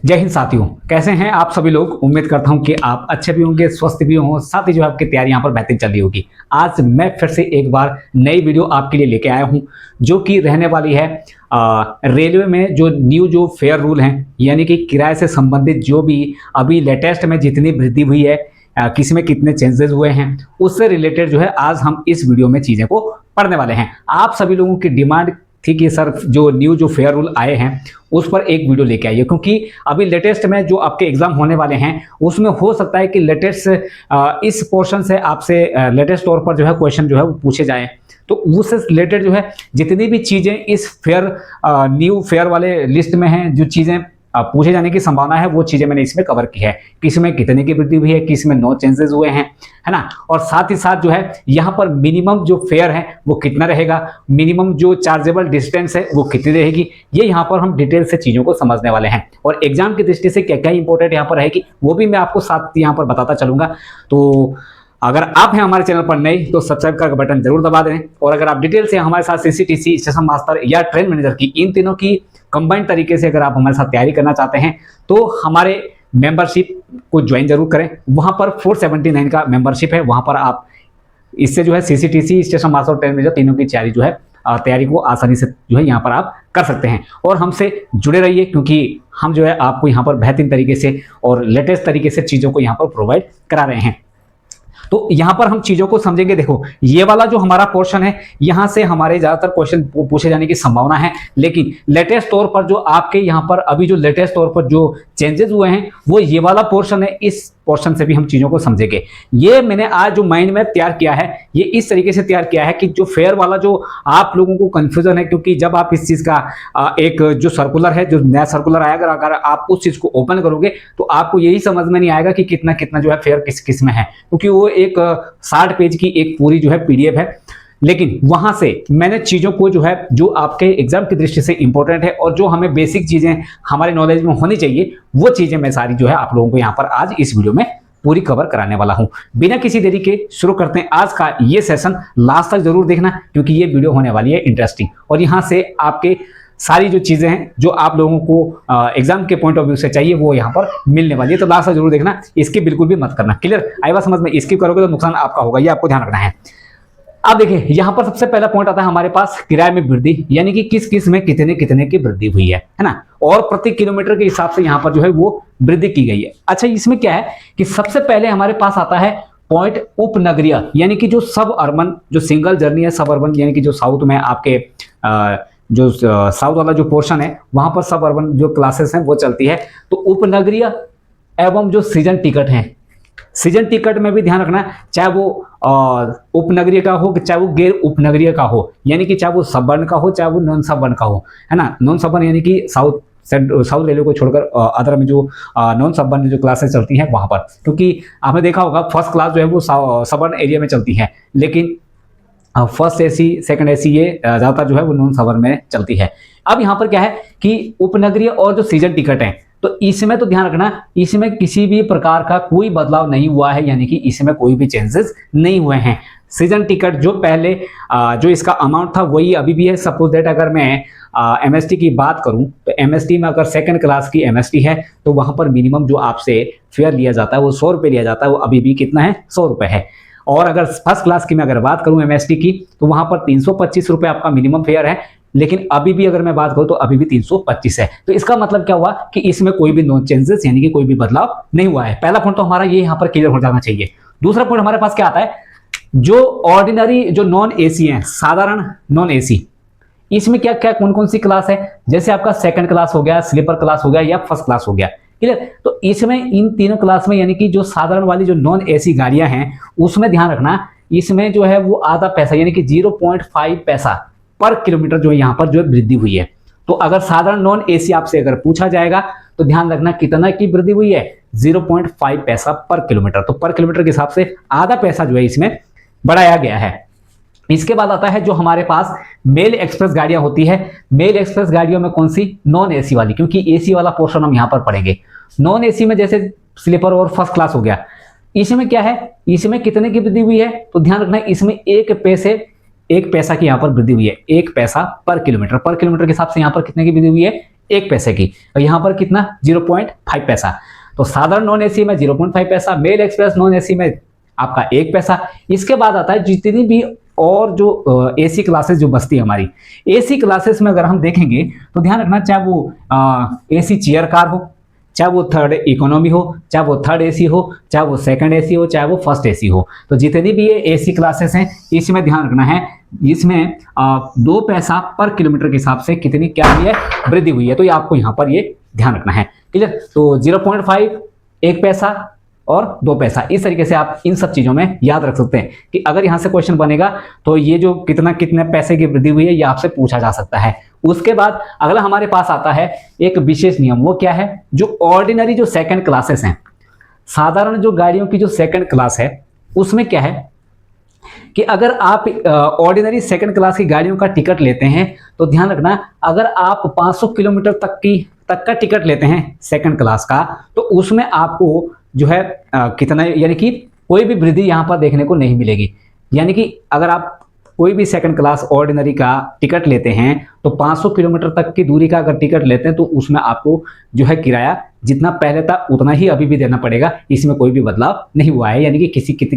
जय हिंद साथियों, कैसे हैं आप सभी लोग। उम्मीद करता हूं कि आप अच्छे भी होंगे, स्वस्थ भी हों, साथ ही जो आपकी तैयारी यहां पर बेहतरीन चल रही होगी। आज मैं फिर से एक बार नई वीडियो आपके लिए लेके आया हूं, जो कि रहने वाली है रेलवे में जो फेयर रूल हैं, यानी कि किराए से संबंधित जो भी अभी लेटेस्ट में जितनी वृद्धि हुई है, किसी में कितने चेंजेस हुए हैं, उससे रिलेटेड जो है आज हम इस वीडियो में चीजें को पढ़ने वाले हैं। आप सभी लोगों की डिमांड थी कि सर जो फेयर रूल आए हैं उस पर एक वीडियो लेके आइए, क्योंकि अभी लेटेस्ट में जो आपके एग्जाम होने वाले हैं उसमें हो सकता है कि लेटेस्ट इस पोर्शन से आपसे लेटेस्ट तौर पर जो है क्वेश्चन जो है वो पूछे जाएं। तो उससे रिलेटेड जो है जितनी भी चीजें इस न्यू फेयर वाले लिस्ट में हैं, जो चीजें पूछे जाने की संभावना है, वो चीजें मैंने इसमें कवर की है। किस में कितने की वृद्धि हुई है, किस में नो चेंजेस हुए हैं, है ना। और साथ ही साथ जो है यहाँ पर मिनिमम जो फेयर है वो कितना रहेगा, मिनिमम जो चार्जेबल डिस्टेंस है वो कितनी रहेगी, ये यहाँ पर हम डिटेल से चीजों को समझने वाले हैं। और एग्जाम की दृष्टि से क्या क्या इंपॉर्टेंट यहाँ पर रहेगी वो भी मैं आपको साथ यहाँ पर बताता चलूंगा। तो अगर आप हैं हमारे चैनल पर नए तो सब्सक्राइब का बटन जरूर दबा दें। और अगर आप डिटेल से हमारे साथ सीसीटीसी, स्टेशन मास्टर या ट्रेन मैनेजर की इन तीनों की कंबाइंड तरीके से अगर आप हमारे साथ तैयारी करना चाहते हैं तो हमारे मेंबरशिप को ज्वाइन जरूर करें। वहां पर 479 का मेंबरशिप है, वहां पर आप इससे जो है सीसीटीसी, स्टेशन मास्टर और ट्रेन मैनेजर तीनों की तैयारी को आसानी से जो है यहाँ पर आप कर सकते हैं। और हमसे जुड़े रहिए, क्योंकि हम जो है आपको यहाँ पर बेहतरीन तरीके से और लेटेस्ट तरीके से चीज़ों को यहाँ पर प्रोवाइड करा रहे हैं। तो यहां पर हम चीजों को समझेंगे। देखो, ये वाला जो हमारा पोर्शन है, यहां से हमारे ज्यादातर क्वेश्चन पूछे जाने की संभावना है, लेकिन लेटेस्ट तौर पर जो आपके यहां पर अभी जो लेटेस्ट तौर पर जो चेंजेस हुए हैं वो ये वाला पोर्शन है। इस पोर्शन से भी हम चीजों को समझेंगे। ये मैंने आज जो माइंड मैप तैयार किया है, ये इस तरीके से तैयार किया है कि जो फेयर वाला जो आप लोगों को कंफ्यूजन है, क्योंकि जब आप इस चीज का एक जो सर्कुलर है, जो नया सर्कुलर आएगा, अगर आप उस चीज को ओपन करोगे तो आपको यही समझ में नहीं आएगा कि कितना कितना जो है फेयर किस किस में है, क्योंकि वो एक 60 पेज की एक पूरी जो है पीडीएफ है। लेकिन वहां से मैंने चीजों को जो है जो आपके एग्जाम की दृष्टि से इंपॉर्टेंट है और जो हमें बेसिक चीजें हमारे नॉलेज में होनी चाहिए, वो चीजें मैं सारी जो है आप लोगों को यहां पर आज इस वीडियो में पूरी कवर कराने वाला हूं। बिना किसी देरी के शुरू करते हैं आज का ये सेशन। लास्ट तक जरूर देखना, क्योंकि ये वीडियो होने वाली है इंटरेस्टिंग, और यहां से आपके सारी जो चीजें हैं जो आप लोगों को एग्जाम के पॉइंट ऑफ व्यू से चाहिए वो यहाँ पर मिलने वाली है। तो लास्ट तक जरूर देखना, इसकी बिल्कुल भी मत करना। क्लियर? आई बात समझ में? इसकी करोगे तो नुकसान आपका होगा, ये आपको ध्यान रखना है। अब देखिए, यहां पर सबसे पहला पॉइंट आता है हमारे पास किराए में वृद्धि, यानी कि किस किस में कितने कितने की वृद्धि हुई है ना, और प्रति किलोमीटर के हिसाब से यहां पर जो है वो वृद्धि की गई है। अच्छा, इसमें क्या है कि सबसे पहले हमारे पास आता है पॉइंट उपनगरीय, यानी कि जो सब अर्बन, जो सिंगल जर्नी है सब अर्बन, यानी कि जो साउथ में आपके जो साउथ वाला जो पोर्शन है वहां पर सब अर्बन जो क्लासेस हैं वो चलती है। तो उपनगरीय एवं जो सीजन टिकट है, सीजन टिकट में भी ध्यान रखना, चाहे वो उपनगरीय का हो चाहे वो गैर उपनगरीय का हो, यानी कि चाहे वो सबर्न का हो चाहे वो नॉन सबर्न का हो, है ना। नॉन सबर्न यानी कि साउथ रेलवे को छोड़कर अदर में जो नॉन सबर्न जो क्लासेस चलती हैं वहां पर, क्योंकि आपने देखा होगा फर्स्ट क्लास जो है वो सबर्न एरिया में चलती है, लेकिन फर्स्ट एसी, सेकंड एसी ये ज्यादातर जो है वो नॉन सबर्न में चलती है। अब यहाँ पर क्या है कि उपनगरीय और जो सीजन टिकट है, तो इसमें तो ध्यान रखना, इसमें किसी भी प्रकार का कोई बदलाव नहीं हुआ है, यानी कि इसमें कोई भी चेंजेस नहीं हुए हैं। सीजन टिकट जो पहले जो इसका अमाउंट था वही अभी भी है। सपोज दैट अगर मैं एमएसटी की बात करूं तो एमएसटी में अगर सेकंड क्लास की एमएसटी है तो वहां पर मिनिमम जो आपसे फेयर लिया जाता है वो 100 रुपये लिया जाता है, वो अभी भी कितना है, 100 रुपये है। और अगर फर्स्ट क्लास की मैं अगर बात करूं एमएसटी की तो वहां पर 325 रुपये आपका मिनिमम फेयर है, लेकिन अभी भी अगर मैं बात करूं तो अभी भी 325 है। तो इसका मतलब क्या हुआ कि इसमें कोई भी नो चेंजेस, यानी कि कोई भी बदलाव नहीं हुआ है। पहला पॉइंट तो हमारा ये यहाँ पर क्लियर हो जाना चाहिए। दूसरा पॉइंट हमारे पास क्या आता है, जो ऑर्डिनरी जो नॉन एसी है, साधारण नॉन एसी, इसमें क्या क्या कौन कौन सी क्लास है, जैसे आपका सेकंड क्लास हो गया, स्लीपर क्लास हो गया या फर्स्ट क्लास हो गया। क्लियर? तो इसमें इन तीनों क्लास में, यानी कि जो साधारण वाली जो नॉन एसी गाड़ियां हैं उसमें ध्यान रखना, इसमें जो है वो आधा पैसा यानी कि 0.5 पैसा पर किलोमीटर जो है यहाँ पर जो वृद्धि हुई है। तो अगर साधारण नॉन एसी आपसे अगर पूछा जाएगा तो ध्यान रखना कितना की वृद्धि हुई है, 0.5 पैसा पर किलोमीटर। तो पर किलोमीटर के हिसाब से आधा पैसा जो है इसमें बढ़ाया गया है। इसके बाद आता है जो हमारे पास मेल एक्सप्रेस गाड़ियां होती है। मेल एक्सप्रेस गाड़ियों में कौन सी, नॉन एसी वाली, क्योंकि एसी वाला पोर्शन हम यहां पर पढ़ेंगे। नॉन एसी में जैसे स्लीपर और फर्स्ट क्लास हो गया, इसमें क्या है, इसमें कितने की वृद्धि हुई है, तो ध्यान रखना इसमें 1 पैसा की यहां पर वृद्धि हुई है, 1 पैसा पर किलोमीटर। पर किलोमीटर के हिसाब से यहां पर कितने की वृद्धि हुई है, 1 पैसे की, और यहाँ पर कितना 0.5 पैसा। तो साधारण नॉन एसी में 0.5 पैसा, मेल एक्सप्रेस नॉन एसी में आपका 1 पैसा। इसके बाद आता है जितनी भी और जो एसी क्लासेस जो बचती है हमारी, एसी क्लासेस में अगर हम देखेंगे तो ध्यान रखना, चाहे वो एसी चेयर कार हो, चाहे वो थर्ड इकोनॉमी हो, चाहे वो थर्ड एसी हो, चाहे वो सेकंड एसी हो, चाहे वो फर्स्ट एसी हो, तो जितनी भी ये एसी क्लासेस हैं इसमें ध्यान रखना है, इसमें 2 पैसा पर किलोमीटर के हिसाब से कितनी क्या हुई है, वृद्धि हुई है। तो ये आपको यहाँ पर ये ध्यान रखना है, क्लियर। तो 0.5, 1 पैसा और 2 पैसा, इस तरीके से आप इन सब चीजों में याद रख सकते हैं कि अगर यहां से क्वेश्चन बनेगा तो ये जो कितने पैसे की वृद्धि हुई है ये आपसे पूछा जा सकता है। उसके बाद अगला हमारे पास आता है एक विशेष नियम, वो क्या है, जो ऑर्डिनरी जो सेकंड क्लासेस हैं, साधारण जो गाड़ियों की जो सेकंड क्लास है उसमें क्या है कि अगर आप ऑर्डिनरी सेकंड क्लास की गाड़ियों का टिकट लेते हैं तो ध्यान रखना, अगर आप 500 किलोमीटर तक का टिकट लेते हैं सेकंड क्लास का, तो उसमें आपको जो है कितना, यानी कि कोई भी वृद्धि यहाँ पर देखने को नहीं मिलेगी। यानी कि अगर आप कोई भी सेकंड क्लास ऑर्डिनरी का टिकट लेते हैं तो 500 किलोमीटर तक की दूरी का अगर टिकट लेते हैं तो उसमें आपको जो है किराया जितना पहले था उतना ही अभी भी देना पड़ेगा, इसमें कोई भी बदलाव नहीं हुआ है, यानी कि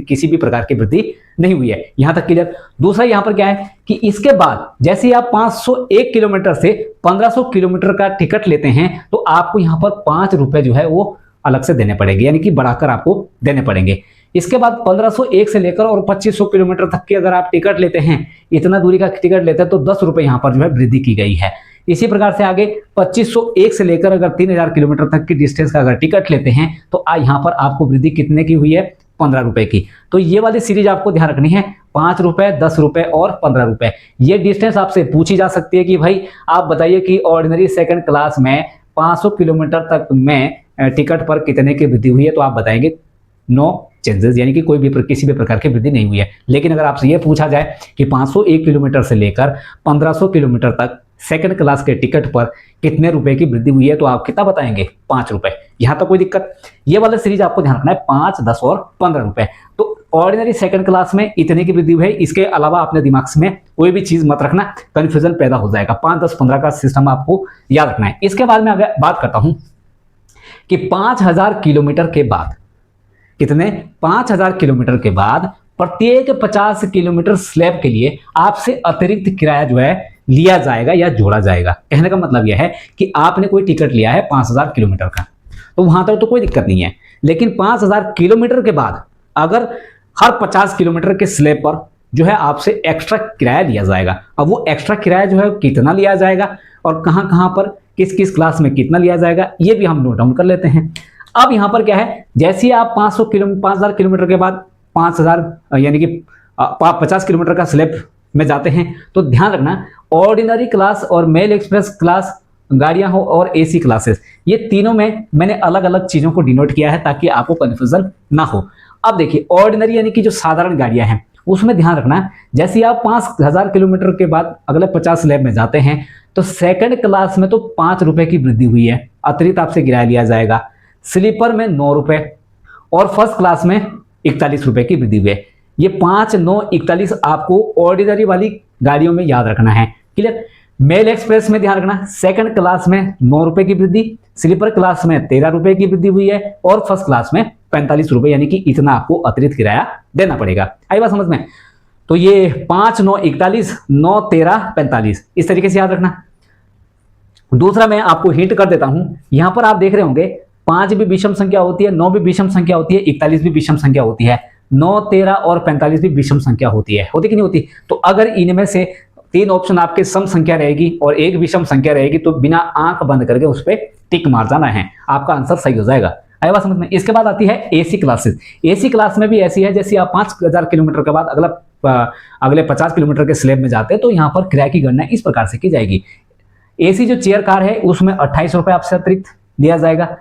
किसी भी प्रकार की वृद्धि नहीं हुई है। यहाँ तक क्लियर। दूसरा यहाँ पर क्या है कि इसके बाद जैसे ही आप 501 किलोमीटर से 1500 किलोमीटर का टिकट लेते हैं तो आपको यहाँ पर 5 रुपए जो है वो अलग से देने पड़ेंगे, यानी कि बढ़ाकर आपको देने पड़ेंगे। इसके बाद 1501 से लेकर और 2500 किलोमीटर तक की अगर आप टिकट लेते हैं, इतना दूरी का टिकट लेते हैं, तो 10 रुपए यहाँ पर जो है वृद्धि की गई है। इसी प्रकार से आगे 2501 से लेकर अगर 3000 किलोमीटर तक की डिस्टेंस का अगर टिकट लेते हैं तो यहाँ पर आपको वृद्धि कितने की हुई है, 15 रुपए की। तो ये वाली सीरीज आपको ध्यान रखनी है, 5 रुपए, 10 रुपए और 15 रुपए। ये डिस्टेंस आपसे पूछी जा सकती है कि भाई आप बताइए कि ऑर्डिनरी सेकंड क्लास में 500 किलोमीटर तक में टिकट पर कितने की वृद्धि हुई है, तो आप बताएंगे नो चेंजेस, यानी कि कोई भी किसी भी प्रकार की वृद्धि नहीं हुई है। लेकिन अगर आपसे यह पूछा जाए कि 501 किलोमीटर से लेकर 1500 किलोमीटर तक सेकंड क्लास के टिकट पर कितने रुपए की वृद्धि हुई है, तो आप कितना बताएंगे, 5 रुपए। यहां तक कोई दिक्कत। ये वाला सीरीज आपको ध्यान रखना है, 5, 10 और 15 रुपए। तो ऑर्डिनरी सेकंड क्लास में इतने की वृद्धि हुई है, इसके अलावा अपने दिमाग में कोई भी चीज मत रखना, कंफ्यूजन पैदा हो जाएगा। 5, 10, 15 का सिस्टम आपको याद रखना है। इसके बाद मैं अगर बात करता हूं कि 5000 किलोमीटर के बाद कितने, 5000 किलोमीटर के बाद प्रत्येक 50 किलोमीटर स्लैब के लिए आपसे अतिरिक्त किराया जो है लिया जाएगा या जोड़ा जाएगा। कहने का मतलब यह है कि आपने कोई टिकट लिया है 5000 किलोमीटर का, तो वहां तक तो कोई दिक्कत नहीं है, लेकिन 5000 किलोमीटर के बाद अगर हर 50 किलोमीटर के स्लैब पर जो है आपसे एक्स्ट्रा किराया लिया जाएगा। अब वो एक्स्ट्रा किराया जो है कितना लिया जाएगा और कहां कहां पर किस किस क्लास में कितना लिया जाएगा, ये भी हम नोट डाउन कर लेते हैं। अब यहां पर क्या है, जैसे आप 5000 किलोमीटर के बाद 5000 यानी कि 50 किलोमीटर का स्लैब में जाते हैं, तो ध्यान रखना ऑर्डिनरी क्लास और मेल एक्सप्रेस क्लास गाड़ियां हो और एसी क्लासेस, ये तीनों में मैंने अलग अलग चीजों को डिनोट किया है ताकि आपको कंफ्यूजन ना हो। अब देखिए ऑर्डिनरी यानी कि जो साधारण गाड़ियां हैं उसमें ध्यान रखना, जैसे आप 5000 किलोमीटर के बाद अगले 50 स्लैब में जाते हैं तो सेकंड क्लास में तो 5 रुपए की वृद्धि हुई है, अतिरिक्त आपसे किराया लिया जाएगा। स्लीपर में 9 रुपए और फर्स्ट क्लास में 41 रुपए की वृद्धि हुई है। ये 5, 9, 41 आपको ऑर्डिनरी वाली गाड़ियों में याद रखना है, क्लियर। मेल एक्सप्रेस में ध्यान रखना, सेकंड क्लास में 9 रुपए की वृद्धि, स्लीपर क्लास में 13 रुपए की वृद्धि हुई है और फर्स्ट क्लास में 45 रुपए, यानी कि इतना आपको अतिरिक्त किराया देना पड़ेगा। आई बात समझ में। तो ये 5, 9, 41, 9, 13, 45 इस तरीके से याद रखना। दूसरा मैं आपको हिंट कर देता हूं, यहां पर आप देख रहे होंगे 5 भी विषम संख्या होती है, 9 भी विषम संख्या होती है, 41 भी विषम संख्या होती है, 9, 13 और 45 भी विषम संख्या होती है, होती कि नहीं होती। तो अगर इनमें से 3 ऑप्शन आपके सम संख्या रहेगी और 1 विषम संख्या रहेगी तो बिना आंख बंद करके उस पर टिक मार जाना है, आपका आंसर सही हो जाएगा। आई बात समझ में। इसके बाद आती है एसी क्लासेस। एसी क्लास में भी ऐसी है, जैसे आप 5000 किलोमीटर के बाद अगले 50 किलोमीटर के स्लैब में जाते हैं तो यहाँ पर किराए की गणना इस प्रकार से की जाएगी। एसी जो चेयर कार है उसमें 28 रुपए आपसे अतिरिक्त लिया जाएगा,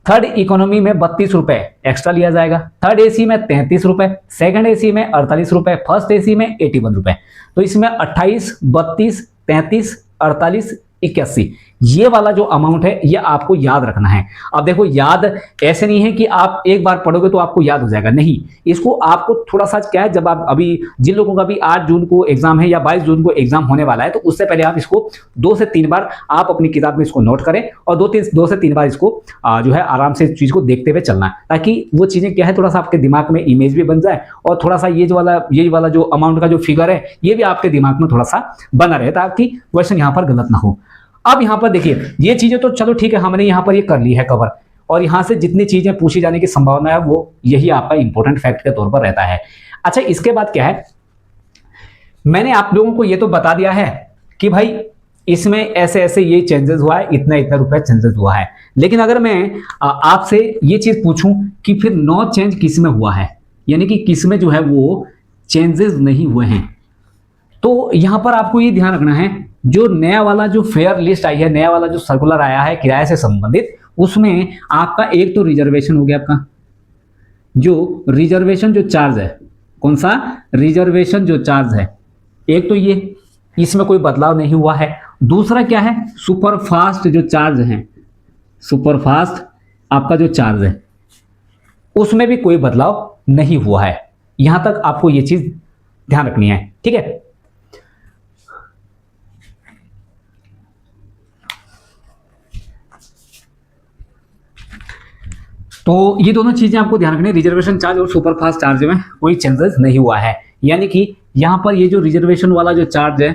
थर्ड इकोनॉमी में 32 रुपए एक्स्ट्रा लिया जाएगा, थर्ड एसी में 33 रुपए, सेकंड एसी में 48 रुपए, फर्स्ट एसी में 81 रुपए। तो इसमें 28, 32, 33, 48, 81 ये वाला जो अमाउंट है ये आपको याद रखना है। अब देखो याद ऐसे नहीं है कि आप एक बार पढ़ोगे तो आपको याद हो जाएगा, नहीं, इसको आपको थोड़ा सा क्या है, जब आप अभी जिन लोगों का भी 8 जून को एग्जाम है या 22 जून को एग्जाम होने वाला है, तो उससे पहले आप इसको 2 से 3 बार आप अपनी किताब में इसको नोट करें और 2 से 3 बार इसको जो है आराम से इस चीज को देखते हुए चलना है, ताकि वो चीजें क्या है थोड़ा सा आपके दिमाग में इमेज भी बन जाए और थोड़ा सा ये वाला जो अमाउंट का जो फिगर है ये भी आपके दिमाग में थोड़ा सा बना रहे, ताकि क्वेश्चन यहाँ पर गलत ना हो। अब यहाँ पर देखिए ये चीजें तो चलो ठीक है, हमने यहाँ पर ये कर ली है कवर, और यहाँ से जितनी चीजें पूछी जाने की संभावना है वो यही आपका इंपॉर्टेंट फैक्ट के तौर पर रहता है। अच्छा, इसके बाद क्या है, मैंने आप लोगों को ये तो बता दिया है कि भाई इसमें ऐसे ऐसे ये चेंजेस हुआ है, इतना इतना रुपया चेंजेस हुआ है, लेकिन अगर मैं आपसे ये चीज पूछूं कि फिर नो चेंज किस में हुआ है, यानी कि किस में जो है वो चेंजेस नहीं हुए हैं, तो यहां पर आपको ये ध्यान रखना है, जो नया वाला जो फेयर लिस्ट आई है, नया वाला जो सर्कुलर आया है किराए से संबंधित, उसमें आपका एक तो रिजर्वेशन हो गया, आपका जो रिजर्वेशन जो चार्ज है, कौन सा रिजर्वेशन जो चार्ज है, एक तो ये इसमें कोई बदलाव नहीं हुआ है। दूसरा क्या है, सुपरफास्ट जो चार्ज है, सुपरफास्ट आपका जो चार्ज है उसमें भी कोई बदलाव नहीं हुआ है। यहां तक आपको ये चीज ध्यान रखनी है, ठीक है। तो ये दोनों चीजें आपको ध्यान रखनी है, रिजर्वेशन चार्ज और सुपरफास्ट चार्ज में कोई चेंजेस नहीं हुआ है, यानी कि यहां पर ये जो रिजर्वेशन वाला जो चार्ज है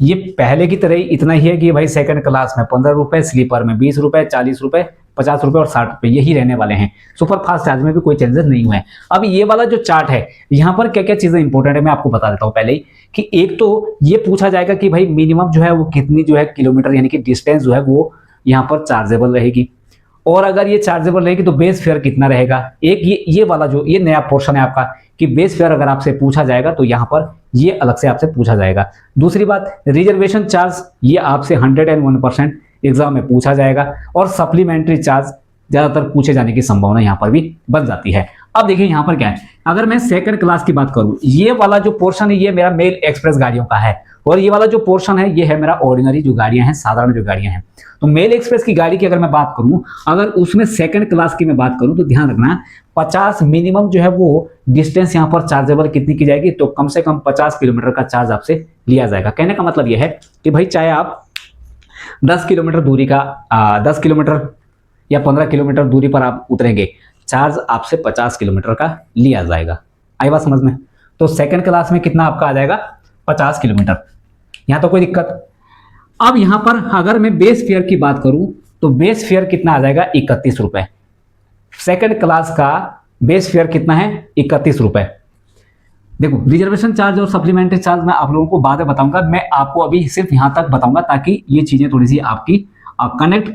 ये पहले की तरह ही इतना ही है कि भाई सेकंड क्लास में 15 रुपए, स्लीपर में 20 रुपए, 40 रुपए, 50 रुपए और 60 रुपए यही रहने वाले हैं। सुपरफास्ट चार्ज में भी कोई चेंजेस नहीं हुए हैं। अब ये वाला जो चार्ट है यहाँ पर क्या क्या चीजें इंपॉर्टेंट है मैं आपको बता देता हूँ पहले ही, कि एक तो ये पूछा जाएगा कि भाई मिनिमम जो है वो कितनी जो है किलोमीटर यानी कि डिस्टेंस जो है वो यहाँ पर चार्जेबल रहेगी, और अगर ये चार्जेबल रहेगी तो बेस फेयर कितना रहेगा। एक ये वाला जो ये नया पोर्शन है आपका कि बेस फेयर अगर आपसे पूछा जाएगा तो यहाँ पर ये अलग से आपसे पूछा जाएगा। दूसरी बात, रिजर्वेशन चार्ज ये आपसे 101% एग्जाम में पूछा जाएगा, और सप्लीमेंट्री चार्ज ज्यादातर पूछे जाने की संभावना यहाँ पर भी बन जाती है। अब देखिए यहाँ पर क्या है, अगर मैं सेकंड क्लास की बात करूं, ये वाला जो पोर्शन है ये मेरा मेल एक्सप्रेस गाड़ियों का है, और ये वाला जो पोर्शन है ये है मेरा ऑर्डिनरी जो गाड़ियां हैं, साधारण जो गाड़ियां हैं। तो मेल एक्सप्रेस की गाड़ी की अगर मैं बात करूं, अगर उसमें सेकंड क्लास की मैं बात करूं तो ध्यान रखना 50 मिनिमम जो है वो डिस्टेंस यहाँ पर चार्जेबल कितनी की जाएगी, तो कम से कम 50 किलोमीटर का चार्ज आपसे लिया जाएगा। कहने का मतलब यह है कि भाई चाहे आप 10 किलोमीटर दूरी का 10 किलोमीटर या 15 किलोमीटर दूरी पर आप उतरेंगे, चार्ज आपसे 50 किलोमीटर का लिया जाएगा। आई बात समझ में? तो सेकंड क्लास में कितना आपका आ जाएगा, 50 किलोमीटर, यहां तो कोई दिक्कत। अब यहां पर अगर मैं बेस फेयर की बात करूं तो बेस फेयर कितना आ जाएगा, 31 रुपए। सेकंड क्लास का बेस फेयर कितना है, 31 रुपए। देखो रिजर्वेशन चार्ज और सप्लीमेंट्री चार्ज मैं आप लोगों को बाद में बताऊंगा, मैं आपको अभी सिर्फ यहां तक बताऊंगा ताकि ये चीजें थोड़ी सी आपकी कनेक्ट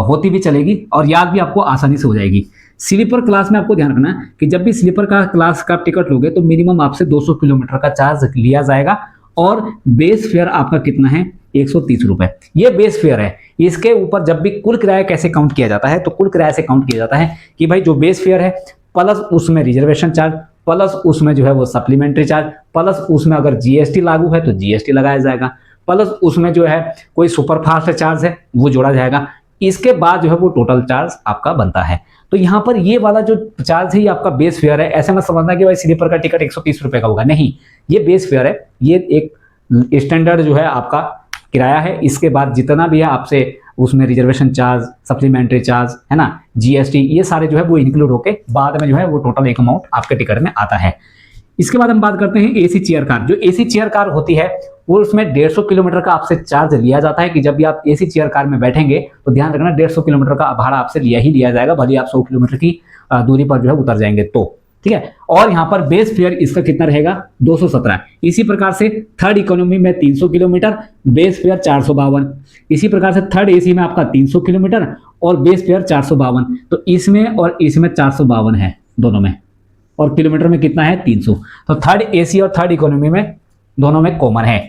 होती भी चलेगी और याद भी आपको आसानी से हो जाएगी। स्लीपर क्लास में आपको ध्यान रखना कि जब भी स्लीपर का क्लास का टिकट लोगे तो मिनिमम आपसे 200 किलोमीटर का चार्ज लिया जाएगा, और बेस फेयर आपका कितना है, 130 रुपए। ये बेस फेयर है। इसके ऊपर जब भी कुल किराया कैसे काउंट किया जाता है, तो कुल किराया से काउंट किया जाता है कि भाई जो बेस फेयर है प्लस उसमें रिजर्वेशन चार्ज, प्लस उसमें जो है वो सप्लीमेंट्री चार्ज, प्लस उसमें अगर जीएसटी लागू है तो जीएसटी लगाया जाएगा, प्लस उसमें जो है कोई सुपरफास्ट चार्ज है वो जोड़ा जाएगा। इसके बाद जो है वो टोटल चार्ज आपका बनता है। तो यहाँ पर ये वाला जो चार्ज है ये आपका बेस फेयर है। ऐसे मत समझना कि भाई स्लीपर का टिकट 130 रुपए का होगा, नहीं, ये बेस फेयर है। ये एक स्टैंडर्ड जो है आपका किराया है। इसके बाद जितना भी है आपसे उसमें रिजर्वेशन चार्ज, सप्लीमेंट्री चार्ज है ना, जीएसटी, ये सारे जो है वो इंक्लूड होके बाद में जो है वो टोटल एक अमाउंट आपके टिकट में आता है। इसके बाद हम बात करते हैं एसी चेयर कार। जो एसी चेयर कार होती है वो उसमें 150 किलोमीटर का आपसे चार्ज लिया जाता है कि जब भी आप एसी चेयर कार में बैठेंगे तो ध्यान रखना 150 किलोमीटर का भाड़ा आपसे लिया ही लिया जाएगा, भले आप 100 किलोमीटर की दूरी पर जो है उतर जाएंगे तो, ठीक है। और यहाँ पर बेस फेयर इसका कितना रहेगा, 217। इसी प्रकार से थर्ड इकोनॉमी में 300 किलोमीटर, बेस फेयर 452। इसी प्रकार से थर्ड एसी में आपका 300 किलोमीटर और बेस फेयर 452। तो इसमें और इसमें 452 है दोनों में, और किलोमीटर में कितना है, 300। तो थर्ड एसी और थर्ड इकोनॉमी में दोनों में कॉमन है,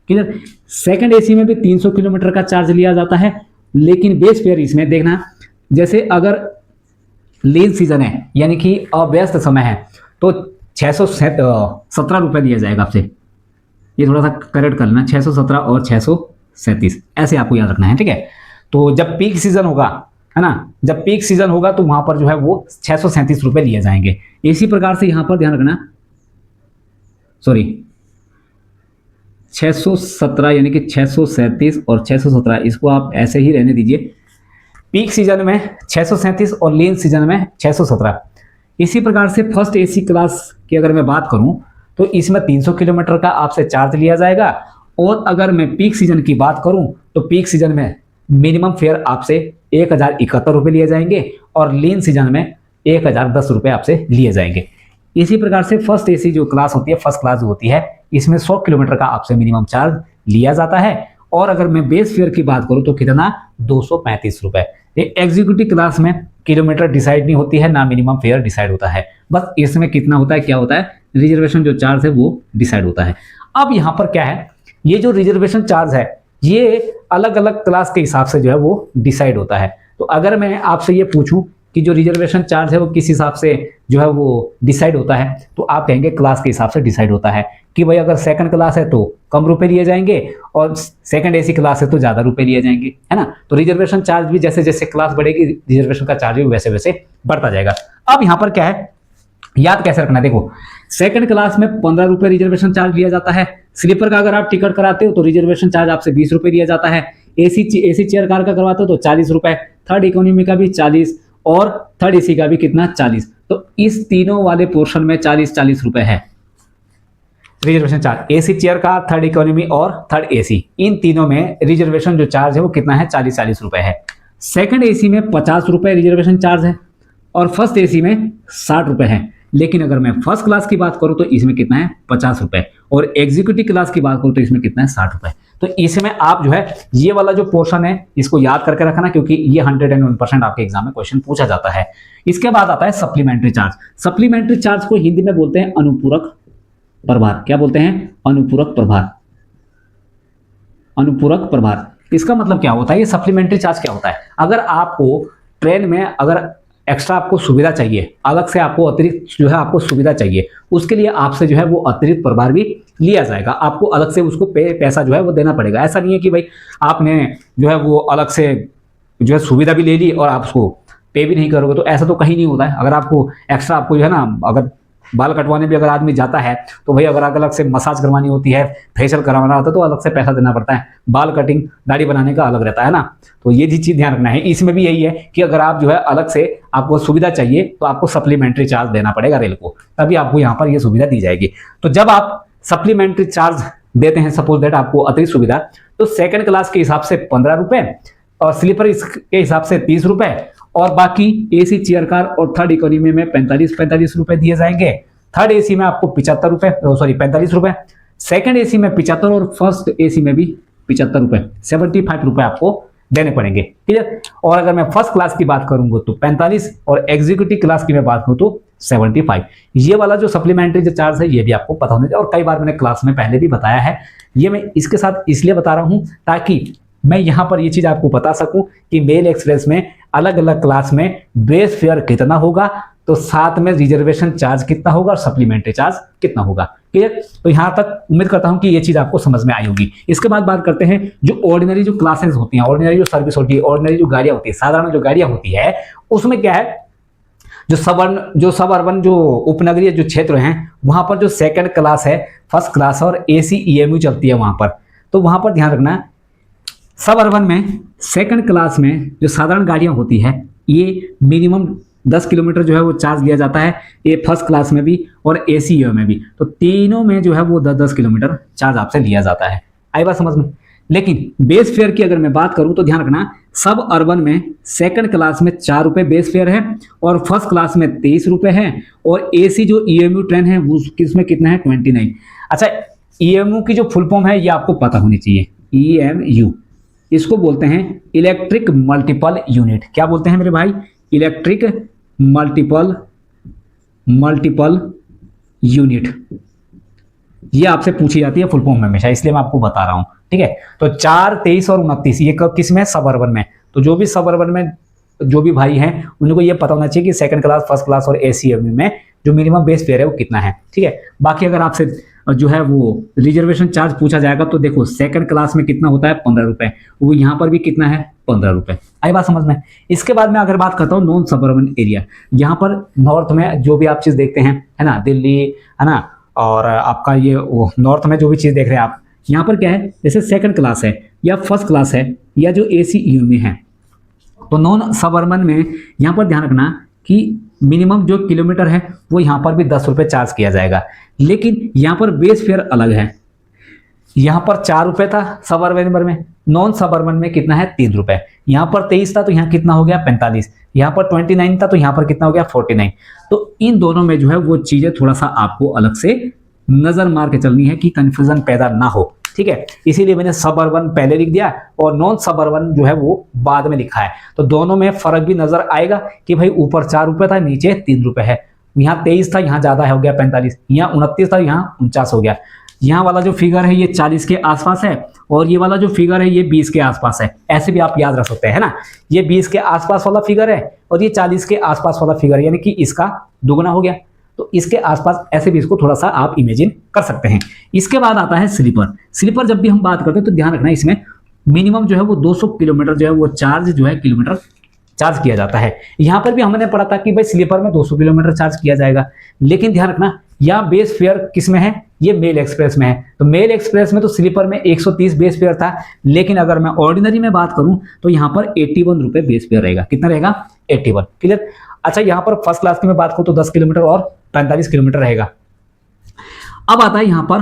क्लियर। सेकंड एसी में भी 300 किलोमीटर का चार्ज लिया जाता है, लेकिन बेस फेयर इसमें देखना, जैसे अगर लीन सीजन है यानी कि अव्यस्त समय है तो 617 रुपए दिया जाएगा आपसे। ये थोड़ा सा करेक्ट कर लेना, 617 और 617 37 ऐसे आपको याद रखना है, ठीक है। तो जब पीक सीजन होगा, है ना, जब पीक सीजन होगा तो वहां पर जो है वो 637 रुपए लिए जाएंगे। इसी प्रकार से यहां पर ध्यान रखना, सॉरी 617 यानी कि 637 और 617 इसको आप ऐसे ही रहने दीजिए। पीक सीजन में 637 और लीन सीजन में 617। इसी प्रकार से फर्स्ट एसी क्लास की अगर मैं बात करूं तो इसमें 300 किलोमीटर का आपसे चार्ज लिया जाएगा। और अगर मैं पीक सीजन की बात करूं तो पीक सीजन में मिनिमम फेयर आपसे 1071 रुपये लिए जाएंगे और लीन सीजन में 1010 रुपये आपसे लिए जाएंगे। इसी प्रकार से फर्स्ट एसी जो क्लास होती है, फर्स्ट क्लास जो होती है, इसमें 100 किलोमीटर का आपसे मिनिमम चार्ज लिया जाता है। और अगर मैं बेस फेयर की बात करूं तो कितना, 235 रुपये। एग्जीक्यूटिव क्लास में किलोमीटर डिसाइड नहीं होती है, ना मिनिमम फेयर डिसाइड होता है, बस इसमें कितना होता है, क्या होता है, रिजर्वेशन जो चार्ज है वो डिसाइड होता है। अब यहाँ पर क्या है, ये जो रिजर्वेशन चार्ज है ये अलग अलग क्लास के हिसाब से जो है वो डिसाइड होता है। तो अगर मैं आपसे ये पूछूं कि जो रिजर्वेशन चार्ज है वो किस हिसाब से जो है वो डिसाइड होता है, तो आप कहेंगे क्लास के हिसाब से डिसाइड होता है कि भाई अगर सेकंड क्लास है तो कम रुपए लिए जाएंगे और सेकंड एसी क्लास है तो ज़्यादा रुपए लिए जाएंगे, है ना। तो रिजर्वेशन चार्ज भी जैसे जैसे क्लास बढ़ेगी रिजर्वेशन का चार्ज भी वैसे वैसे बढ़ता जाएगा। अब यहाँ पर क्या है, याद कैसे रखना है, देखो सेकंड क्लास में 15 रुपए रिजर्वेशन चार्ज लिया जाता है। स्लीपर का अगर आप टिकट कराते हो तो रिजर्वेशन चार्ज आपसे 20 रुपए लिया जाता है। एसी चेयर कार का करवाते हो तो 40 रुपए, थर्ड इकोनॉमी का भी 40 और थर्ड एसी का भी कितना, 40। तो इस तीनों वाले पोर्शन में 40-40 रुपए है reservation charge. AC chair car, third economy और थर्ड एसी, इन तीनों में रिजर्वेशन जो चार्ज है वो कितना है, 40-40 रुपए है। सेकंड एसी में 50 रुपए रिजर्वेशन चार्ज है और फर्स्ट एसी में 60 रुपए है। लेकिन अगर मैं फर्स्ट क्लास की बात करूं तो इसमें कितना है, 50 रुपए, और एग्जीक्यूटिव क्लास की बात करूं तो इसमें कितना है, 60 रुपए। तो इसमें आप जो है ये वाला जो पोर्शन है इसको याद करके रखना, क्योंकि ये 101% आपके एग्जाम में क्वेश्चन पूछा जाता है। इसके बाद आता है सप्लीमेंट्री चार्ज। सप्लीमेंट्री चार्ज को हिंदी में बोलते हैं अनुपूरक प्रभार। क्या बोलते हैं, अनुपूरक प्रभार। अनुपूरक प्रभार इसका मतलब क्या होता है, ये सप्लीमेंट्री चार्ज क्या होता है, अगर आपको ट्रेन में अगर एक्स्ट्रा आपको सुविधा चाहिए, अलग से आपको अतिरिक्त जो है आपको सुविधा चाहिए, उसके लिए आपसे जो है वो अतिरिक्त प्रभार भी लिया जाएगा। आपको अलग से उसको पैसा जो है वो देना पड़ेगा। ऐसा नहीं है कि भाई आपने जो है वो अलग से जो है सुविधा भी ले ली और आप उसको पे भी नहीं करोगे, तो ऐसा तो कहीं नहीं होता है। अगर आपको एक्स्ट्रा आपको जो है ना, अगर बाल कटवाने भी अगर आदमी जाता है तो भाई अगर अलग से मसाज करवानी होती है, फेशियल करवाना होता है तो अलग से पैसा देना पड़ता है। बाल कटिंग, दाढ़ी बनाने का अलग रहता है ना। तो ये चीज़ ध्यान रखना है। इसमें भी यही है कि अगर आप जो है अलग से आपको सुविधा चाहिए तो आपको सप्लीमेंट्री चार्ज देना पड़ेगा रेल को, तभी आपको यहाँ पर ये सुविधा दी जाएगी। तो जब आप सप्लीमेंट्री चार्ज देते हैं, सपोज दैट आपको अतिरिक्त सुविधा, तो सेकंड क्लास के हिसाब से 15 रुपए और स्लीपर के हिसाब से 30 रुपए और बाकी एसी चेयर कार और थर्ड इकोनॉमी में 45 रुपए दिए जाएंगे। थर्ड एसी में आपको 45 रुपए, सेकंड एसी में 75 और फर्स्ट एसी में भी 75 रुपए, 75 रुपए आपको देने पड़ेंगे, क्लियर। और अगर मैं फर्स्ट क्लास की बात करूंगा तो 45 और एग्जीक्यूटिव क्लास की मैं बात करूं तो 75। ये वाला जो सप्लीमेंट्री जो चार्ज है ये भी आपको पता होना चाहिए, और कई बार मैंने क्लास में पहले भी बताया है। ये मैं इसके साथ इसलिए बता रहा हूं ताकि मैं यहां पर ये चीज आपको बता सकूं कि मेल एक्सप्रेस में अलग अलग क्लास में बेस फेयर कितना होगा, तो साथ में रिजर्वेशन चार्ज कितना होगा और सप्लीमेंट्री चार्ज कितना होगा, क्लियर। तो यहां तक उम्मीद करता हूं कि ये चीज आपको समझ में आई होगी। इसके बाद बात करते हैं जो ऑर्डिनरी जो क्लासेस होती हैं, ऑर्डिनरी जो सर्विस होती है, ऑर्डिनरी जो गाड़ियां होती है, साधारण जो गाड़ियां होती है, उसमें क्या है, जो सब अर्बन जो उपनगरीय जो क्षेत्र हैं वहां पर जो सेकंड क्लास है, फर्स्ट क्लास और एसी ईएमयू चलती है वहां पर। तो वहां पर ध्यान रखना, सब अर्बन में सेकंड क्लास में जो साधारण गाड़ियां होती है ये मिनिमम 10 किलोमीटर जो है वो चार्ज लिया जाता है, ये फर्स्ट क्लास में भी और एसी में भी। तो तीनों में जो है वो 10-10 किलोमीटर चार्ज आपसे लिया जाता है। आई बात समझ में। लेकिन बेस फेयर की अगर मैं बात करूं तो ध्यान रखना, सब अर्बन में सेकंड क्लास में 4 रुपए बेस फेयर है और फर्स्ट क्लास में 23 रुपए है, और एसी जो ईएमयू ट्रेन है उसमें कितना है, 29। अच्छा, ईएमयू की जो फुल फॉर्म है ये आपको पता होनी चाहिए। ईएमयू इसको बोलते हैं इलेक्ट्रिक मल्टीपल यूनिट। क्या बोलते हैं मेरे भाई, इलेक्ट्रिक मल्टीपल यूनिट। ये आपसे पूछी जाती है फुल फॉर्म में हमेशा, इसलिए मैं आपको बता रहा हूं, ठीक है। तो 4, 23 और 29 ये कब किस में, सब अर्बन में। तो जो भी सब अर्बन में जो भी भाई हैं उनको ये पता होना चाहिए कि सेकंड क्लास, फर्स्ट क्लास और एसी में जो मिनिमम बेस फेयर है वो कितना है, ठीक है। बाकी अगर आपसे जो है वो रिजर्वेशन चार्ज पूछा जाएगा तो देखो सेकंड क्लास में कितना होता है 15 रुपए, वो यहाँ पर भी कितना है 15 रुपए। आई बात समझ में। इसके बाद मैं अगर बात करता हूँ नॉन सबर्बन एरिया, यहाँ पर नॉर्थ में जो भी आप चीज़ देखते हैं है ना, दिल्ली है ना, और आपका ये वो नॉर्थ में जो भी चीज़ देख रहे हैं आप, यहाँ पर क्या है जैसे सेकंड क्लास है या फर्स्ट क्लास है या जो ACEU में है, तो नॉन सबर्बन में यहाँ पर ध्यान रखना कि मिनिमम जो किलोमीटर है वो यहाँ पर भी 10 रुपये चार्ज किया जाएगा, लेकिन यहाँ पर बेस फेयर अलग है। यहाँ पर 4 रुपये था सबअर्बन में, नॉन सबअर्बन में कितना है 3 रुपये। यहाँ पर 23 था तो यहाँ कितना हो गया 45, यहाँ पर 29 था तो यहाँ पर कितना हो गया 49। तो इन दोनों में जो है वो चीज़ें थोड़ा सा आपको अलग से नज़र मार के चलनी है कि कन्फ्यूजन पैदा ना हो, ठीक है। इसीलिए मैंने सबअर्बन पहले लिख दिया और नॉन सबअर्बन जो है वो बाद में लिखा है, तो दोनों में फर्क भी नजर आएगा कि भाई ऊपर 4 रुपये था नीचे 3 रुपये है, यहाँ 23 था यहाँ ज्यादा हो गया 45, यहाँ 29 था यहाँ 49 हो गया। यहाँ वाला जो फिगर है ये 40 के आसपास है और ये वाला जो फिगर है ये 20 के आसपास है, ऐसे भी आप याद रख सकते हैं ना। ये 20 के आसपास वाला फिगर है और ये 40 के आसपास वाला फिगर है, यानी कि इसका दुगुना हो गया, तो इसके आसपास ऐसे भी इसको थोड़ा सा आप इमेजिन कर सकते हैं। इसके बाद आता है स्लीपर। स्लीपर जब भी हम बात करते हैं तो ध्यान रखना इसमें मिनिमम जो है वो 200 किलोमीटर जो है वो चार्ज जो है किलोमीटर चार्ज किया जाता है। यहाँ पर भी हमने पढ़ा था कि भाई स्लीपर में 200 किलोमीटर चार्ज किया जाएगा, लेकिन ध्यान रखना यहाँ बेस फेयर किस में है, ये मेल एक्सप्रेस में है। तो मेल एक्सप्रेस में तो स्लीपर में 130 बेस फेयर था, लेकिन अगर मैं ऑर्डिनरी में बात करूं तो यहाँ पर 81 रुपये बेस फेयर रहेगा। कितना रहेगा 81, क्लियर। अच्छा यहाँ पर फर्स्ट क्लास की मैं बात करूं तो 10 किलोमीटर और 45 किलोमीटर रहेगा। अब आता है यहाँ पर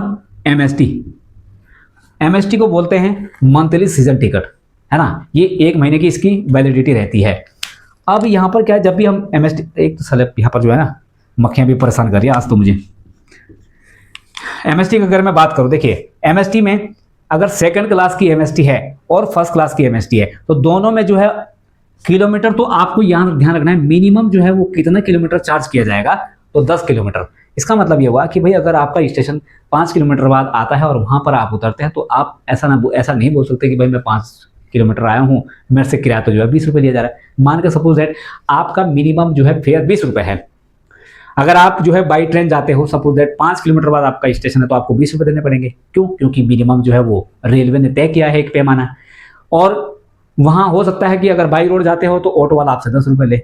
MST को बोलते हैं मंथली सीजन टिकट, है ना, ये 1 महीने की इसकी वैलिडिटी रहती है। अब यहाँ पर क्या है, जब भी हम MST, एक तो साले यहाँ पर जो है ना मक्खियाँ भी परेशान कर रही है आज तो मुझे। MST की अगर मैं बात करूँ, देखिए MST में अगर सेकंड क्लास की MST है और फर्स्ट क्लास की MST है तो दोनों में जो है किलोमीटर तो आपको यहाँ ध्यान रखना है मिनिमम जो है वो कितना किलोमीटर चार्ज किया जाएगा, तो 10 किलोमीटर। इसका मतलब ये हुआ कि भाई अगर आपका स्टेशन 5 किलोमीटर बाद आता है और वहां पर आप उतरते हैं तो आप ऐसा नहीं बोल सकते कि भाई मैं 5 किलोमीटर आया हूँ, मेरे से किराया तो जो है 20 रुपये लिया जा रहा है। मान के सपोज दैट आपका मिनिमम जो है फेयर 20 रुपये है। अगर आप जो है बाई ट्रेन जाते हो, सपोज दैट 5 किलोमीटर बाद आपका स्टेशन है तो आपको 20 रुपये देने पड़ेंगे। क्यों? क्योंकि मिनिमम जो है वो रेलवे ने तय किया है एक पैमाना। और वहां हो सकता है कि अगर बाई रोड जाते हो तो ऑटो वाला आपसे 10 रुपये ले,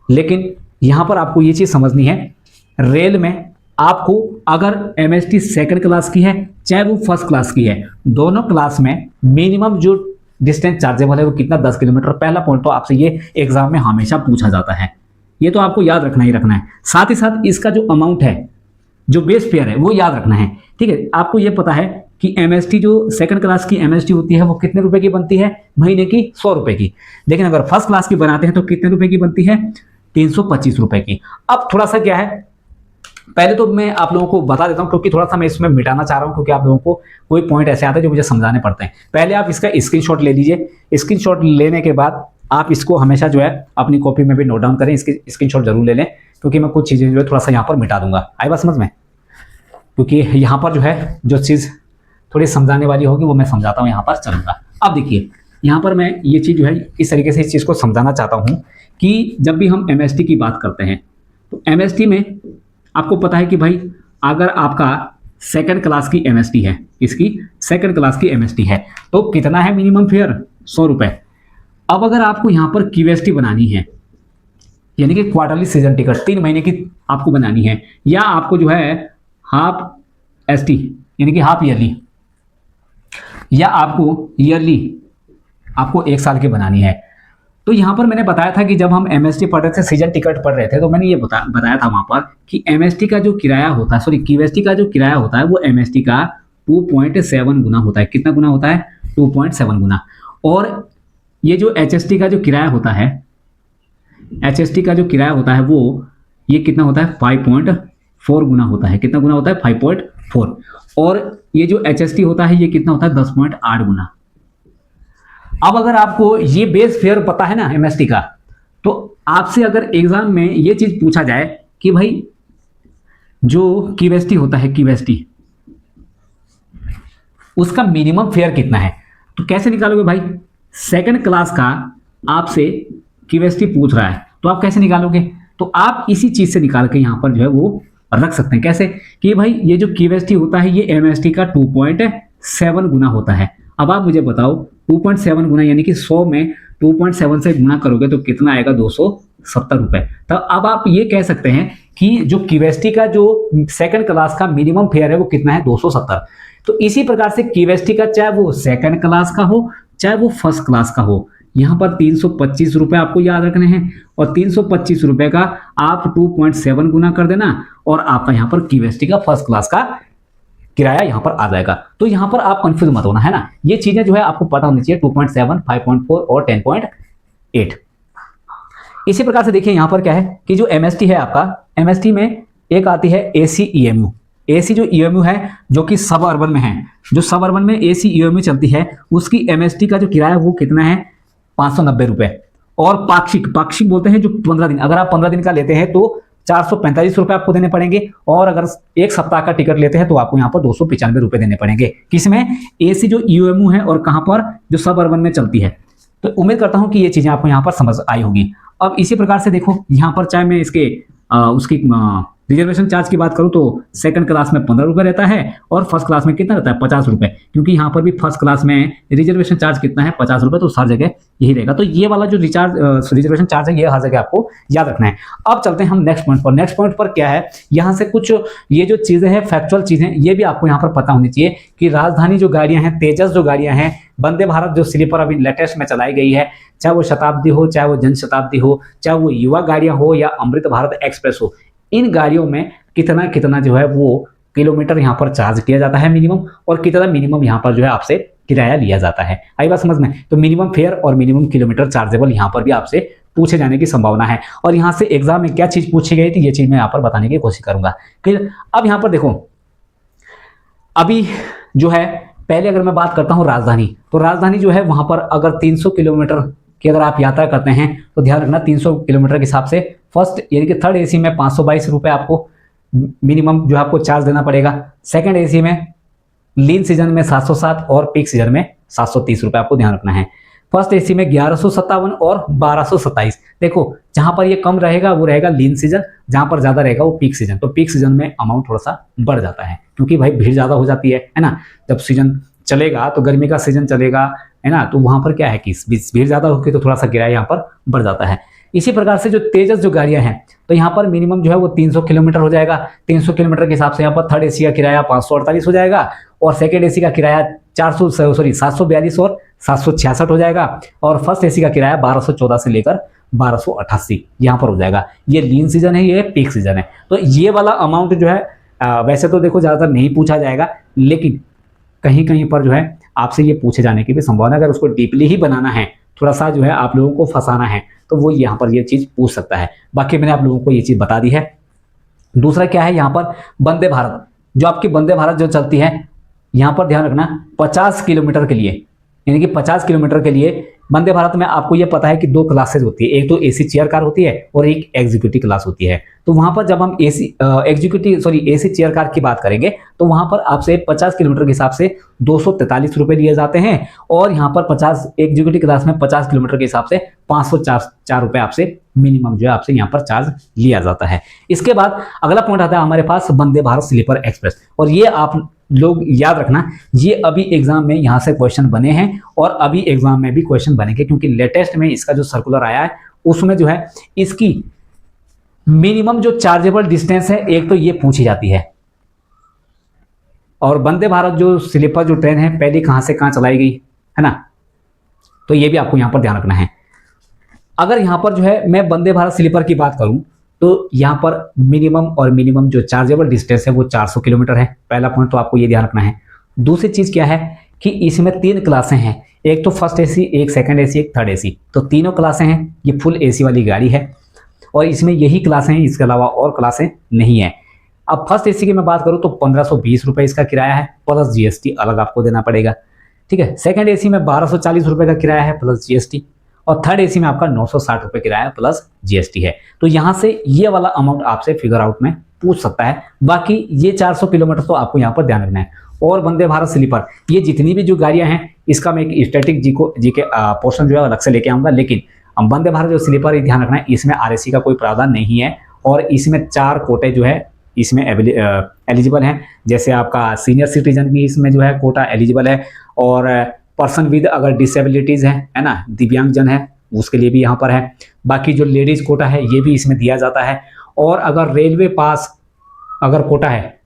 लेकिन यहां पर आपको ये चीज समझनी है, रेल में आपको अगर MST सेकंड क्लास की है चाहे वो फर्स्ट क्लास की है, दोनों क्लास में मिनिमम जो डिस्टेंस चार्जेबल है वो कितना 10 किलोमीटर। पहला पॉइंट तो आपसे ये एग्जाम में हमेशा पूछा जाता है, ये तो आपको याद रखना ही रखना है। साथ ही साथ इसका जो अमाउंट है, जो बेस फेयर है वो याद रखना है, ठीक है। आपको ये पता है कि MST जो सेकंड क्लास की MST होती है वो कितने रुपए की बनती है, महीने की 100 रुपए की, लेकिन अगर फर्स्ट क्लास की बनाते हैं तो कितने रुपए की बनती है, 325 रुपए की। अब थोड़ा सा क्या है, पहले तो मैं आप लोगों को बता देता हूं क्योंकि थोड़ा सा मैं इसमें मिटाना चाह रहा हूं, क्योंकि आप लोगों को कोई पॉइंट ऐसे आते हैं जो मुझे समझाने पड़ते हैं। पहले आप इसका स्क्रीनशॉट ले लीजिए, स्क्रीनशॉट लेने के बाद आप इसको हमेशा जो है अपनी कॉपी में भी नोट डाउन करें, इसकी स्क्रीनशॉट जरूर ले लें, क्योंकि मैं कुछ चीज़ें जो है थोड़ा सा यहाँ पर मिटा दूंगा। आई बात समझ में, क्योंकि यहाँ पर जो है जो चीज़ थोड़ी समझाने वाली होगी वो मैं समझाता हूँ, यहाँ पर चलूंगा। अब देखिए यहाँ पर मैं ये चीज़ जो है इस तरीके से इस चीज़ को समझाना चाहता हूँ कि जब भी हम MST की बात करते हैं तो MST में आपको पता है कि भाई अगर आपका सेकंड क्लास की MST है, इसकी सेकंड क्लास की MST है तो कितना है मिनिमम फेयर, 100 रुपये। अब अगर आपको यहाँ पर QST बनानी है, यानी कि क्वार्टरली सीजन टिकट 3 महीने की आपको बनानी है, या आपको जो है हाफ ST यानी कि हाफ ईयरली, या आपको ईयरली आपको 1 साल की बनानी है, तो यहाँ पर मैंने बताया था कि जब हम MST पढ़ रहे थे, सीजन टिकट पढ़ रहे थे, तो मैंने ये बताया था वहाँ पर कि MST का जो किराया होता है, सॉरी QST का जो किराया होता है वो MST का 2.7 गुना होता है। कितना गुना होता है? 2.7 गुना। और ये जो HST का जो किराया होता है, HST का जो किराया होता है वो ये कितना होता है? 5.4 गुना होता है। कितना गुना होता है? 5.4। और ये जो HST होता है ये कितना होता है? 10.8 गुना। अब अगर आपको ये बेस फेयर पता है ना MST का, तो आपसे अगर एग्जाम में ये चीज पूछा जाए कि भाई जो QST होता है, QST उसका मिनिमम फेयर कितना है, तो कैसे निकालोगे भाई? सेकंड क्लास का आपसे QST पूछ रहा है तो आप कैसे निकालोगे? तो आप इसी चीज से निकाल के यहां पर जो है वो रख सकते हैं। कैसे कि भाई ये जो QST होता है ये MST का 2.7 गुना होता है। अब आप मुझे बताओ 2.7 गुना यानी कि 100 में 2.7 से गुना करोगे तो कितना आएगा, 270 रुपए। तो अब आप ये कह सकते हैं कि जो QST का जो सेकंड क्लास का मिनिमम फेयर है वो कितना है, 270। तो इसी प्रकार से QST का चाहे वो सेकंड क्लास का हो चाहे वो फर्स्ट क्लास का हो, यहाँ पर 325 रुपए आपको याद रखने हैं और 325 रुपए का आप 2.7 गुना कर देना और आपका यहाँ पर QST का फर्स्ट क्लास का किराया यहाँ पर आ जाएगा। तो यहाँ पर आप कंफ्यूज मत होना, है ना। ये चीजें जो है आपको पता होनी चाहिए, 2.7, 5.4 और 10.8। इसी प्रकार से देखिए यहाँ पर क्या है कि जो MST है आपका, MST में एक आती है AC EMU। AC जो EMU है जो कि सब अर्बन में है, जो सब अर्बन में AC EMU चलती है उसकी MST का जो किराया वो कितना है, 590 रुपए। और पाक्षिक बोलते हैं जो 15 दिन, अगर आप 15 दिन का लेते हैं तो 445 रुपए आपको देने पड़ेंगे और अगर एक सप्ताह का टिकट लेते हैं तो आपको यहाँ पर 295 रुपए देने पड़ेंगे। किसमें, AC जो EMU है और कहाँ पर, जो सब अर्बन में चलती है। तो उम्मीद करता हूँ कि ये चीजें आपको यहाँ पर समझ आई होगी। अब इसी प्रकार से देखो यहाँ पर चाहे मैं इसके उसकी रिजर्वेशन चार्ज की बात करूं तो सेकंड क्लास में 15 रुपए रहता है और फर्स्ट क्लास में कितना रहता है, 50 रुपए। क्योंकि यहाँ पर भी फर्स्ट क्लास में रिजर्वेशन चार्ज कितना है, 50 रुपए, तो हर जगह यही रहेगा। तो ये वाला जो रिजर्वेशन चार्ज है ये हर जगह आपको याद रखना है। अब चलते हैं हम नेक्स्ट पॉइंट पर। नेक्स्ट पॉइंट पर क्या है, यहाँ से कुछ ये जो चीजें हैं फैक्चुअल चीजें ये भी आपको यहाँ पर पता होनी चाहिए कि राजधानी जो गाड़ियां हैं, तेजस जो गाड़ियां हैं, वंदे भारत जो स्लीपर अभी लेटेस्ट में चलाई गई है, चाहे वो शताब्दी हो चाहे वो जन शताब्दी हो, चाहे वो युवा गाड़ियां हो या अमृत भारत एक्सप्रेस हो, इन गाड़ियों में कितना कितना जो है वो किलोमीटर यहाँ पर चार्ज किया जाता है मिनिमम, और कितना मिनिमम यहाँ पर जो है आपसे किराया लिया जाता है। आई बात समझ में। तो मिनिमम फेयर और मिनिमम किलोमीटर चार्जेबल यहाँ पर भी आपसे पूछे जाने की संभावना है। और यहाँ से एग्जाम में क्या चीज पूछी गई थी ये चीज मैं यहाँ पर बताने की कोशिश करूंगा। फिर अब यहाँ पर देखो, अभी जो है पहले अगर मैं बात करता हूँ राजधानी, तो राजधानी जो है वहां पर अगर 300 किलोमीटर की अगर आप यात्रा करते हैं तो ध्यान रखना 300 किलोमीटर के हिसाब से फर्स्ट यानी कि थर्ड AC में 522 रुपए आपको मिनिमम जो आपको चार्ज देना पड़ेगा। सेकंड AC में लीन सीजन में 707 और पीक सीजन में 730 रुपए आपको ध्यान रखना है। फर्स्ट AC में 1157 और 1227। देखो जहां पर ये कम रहेगा वो रहेगा लीन सीजन, जहां पर ज्यादा रहेगा वो पीक सीजन। तो पीक सीजन में अमाउंट थोड़ा सा बढ़ जाता है क्योंकि भाई भीड़ ज्यादा हो जाती है ना। जब सीजन चलेगा तो गर्मी का सीजन चलेगा, है ना, तो वहां पर क्या है कि भीड़ ज्यादा होगी तो थोड़ा सा किराया यहाँ पर बढ़ जाता है। इसी प्रकार से जो तेजस जो गाड़ियां हैं तो यहाँ पर मिनिमम जो है वो 300 किलोमीटर हो जाएगा। 300 किलोमीटर के हिसाब से यहाँ पर थर्ड AC का किराया 548 हो जाएगा और सेकंड AC का किराया 742 और 766 हो जाएगा और फर्स्ट AC का किराया 1214 से लेकर 1288 यहाँ पर हो जाएगा। ये लीन सीजन है, ये पीक सीजन है। तो ये वाला अमाउंट जो है वैसे तो देखो ज्यादातर नहीं पूछा जाएगा, लेकिन कहीं कहीं पर जो है आपसे ये पूछे जाने की भी संभावना, अगर उसको डीपली ही बनाना है, थोड़ा सा जो है आप लोगों को फंसाना है, तो वो यहाँ पर ये चीज पूछ सकता है। बाकी मैंने आप लोगों को ये चीज बता दी है। दूसरा क्या है, यहाँ पर वंदे भारत, जो आपकी वंदे भारत जो चलती है, यहाँ पर ध्यान रखना 50 किलोमीटर के लिए, यानी कि 50 किलोमीटर के लिए वंदे भारत में आपको ये पता है कि 2 क्लासेज होती है, एक तो AC चेयर कार होती है और एक एग्जीक्यूटिव क्लास होती है। तो वहां पर जब हम AC चेयर कार की बात करेंगे तो वहां पर आपसे 50 किलोमीटर के हिसाब से 243 रुपए लिए जाते हैं और यहाँ पर 50 एग्जीक्यूटिव क्लास में 50 किलोमीटर के हिसाब से 504 रुपए आपसे मिनिमम जो है आपसे यहाँ पर चार्ज लिया जाता है। इसके बाद अगला पॉइंट आता है हमारे पास वंदे भारत स्लीपर एक्सप्रेस, और ये आप लोग याद रखना, ये अभी एग्जाम में यहाँ से क्वेश्चन बने हैं और अभी एग्जाम में भी क्वेश्चन बनेंगे, क्योंकि लेटेस्ट में इसका जो सर्कुलर आया है उसमें जो है इसकी मिनिमम जो चार्जेबल डिस्टेंस है एक तो ये पूछी जाती है, और वंदे भारत जो स्लीपर जो ट्रेन है पहले कहां से कहां चलाई गई है ना, तो ये भी आपको यहां पर ध्यान रखना है। अगर यहां पर जो है मैं वंदे भारत स्लीपर की बात करूं तो यहां पर मिनिमम जो चार्जेबल डिस्टेंस है वो 400 किलोमीटर है। पहला पॉइंट तो आपको ये ध्यान रखना है। दूसरी चीज क्या है कि इसमें 3 क्लासें हैं, एक तो फर्स्ट AC, एक सेकंड AC, एक थर्ड AC, तो तीनों क्लासें हैं। ये फुल AC वाली गाड़ी है और इसमें यही क्लासें हैं, इसके अलावा और क्लासें नहीं है। अब फर्स्ट AC की मैं बात करूं तो 1520 रुपए इसका किराया है प्लस GST अलग आपको देना पड़ेगा, ठीक है। सेकंड AC में 1240 रुपए का किराया है प्लस GST, और थर्ड AC में आपका 960 रुपए किराया प्लस GST है। तो यहां से ये वाला अमाउंट आपसे फिगर आउट में पूछ सकता है। बाकी ये 400 किलोमीटर तो आपको यहाँ पर ध्यान रखना है। और वंदे भारत स्लीपर ये जितनी भी जो गाड़ियां हैं इसका मैं एक स्टैटिक जी के पोर्शन जो है अलग से लेके आऊंगा, लेकिन वंदे भारत जो स्लीपर ध्यान रखना है इसमें RAC का कोई प्रावधान नहीं है और इसमें 4 कोटे जो है इसमें एलिजिबल हैं। जैसे आपका सीनियर सिटीजन भी इसमें जो है कोटा एलिजिबल है, और पर्सन विद अगर डिसेबिलिटीज़ है ना, दिव्यांगजन है, उसके लिए भी यहाँ पर है। बाकी जो लेडीज़ कोटा है ये भी इसमें दिया जाता है, और अगर रेलवे पास अगर कोटा है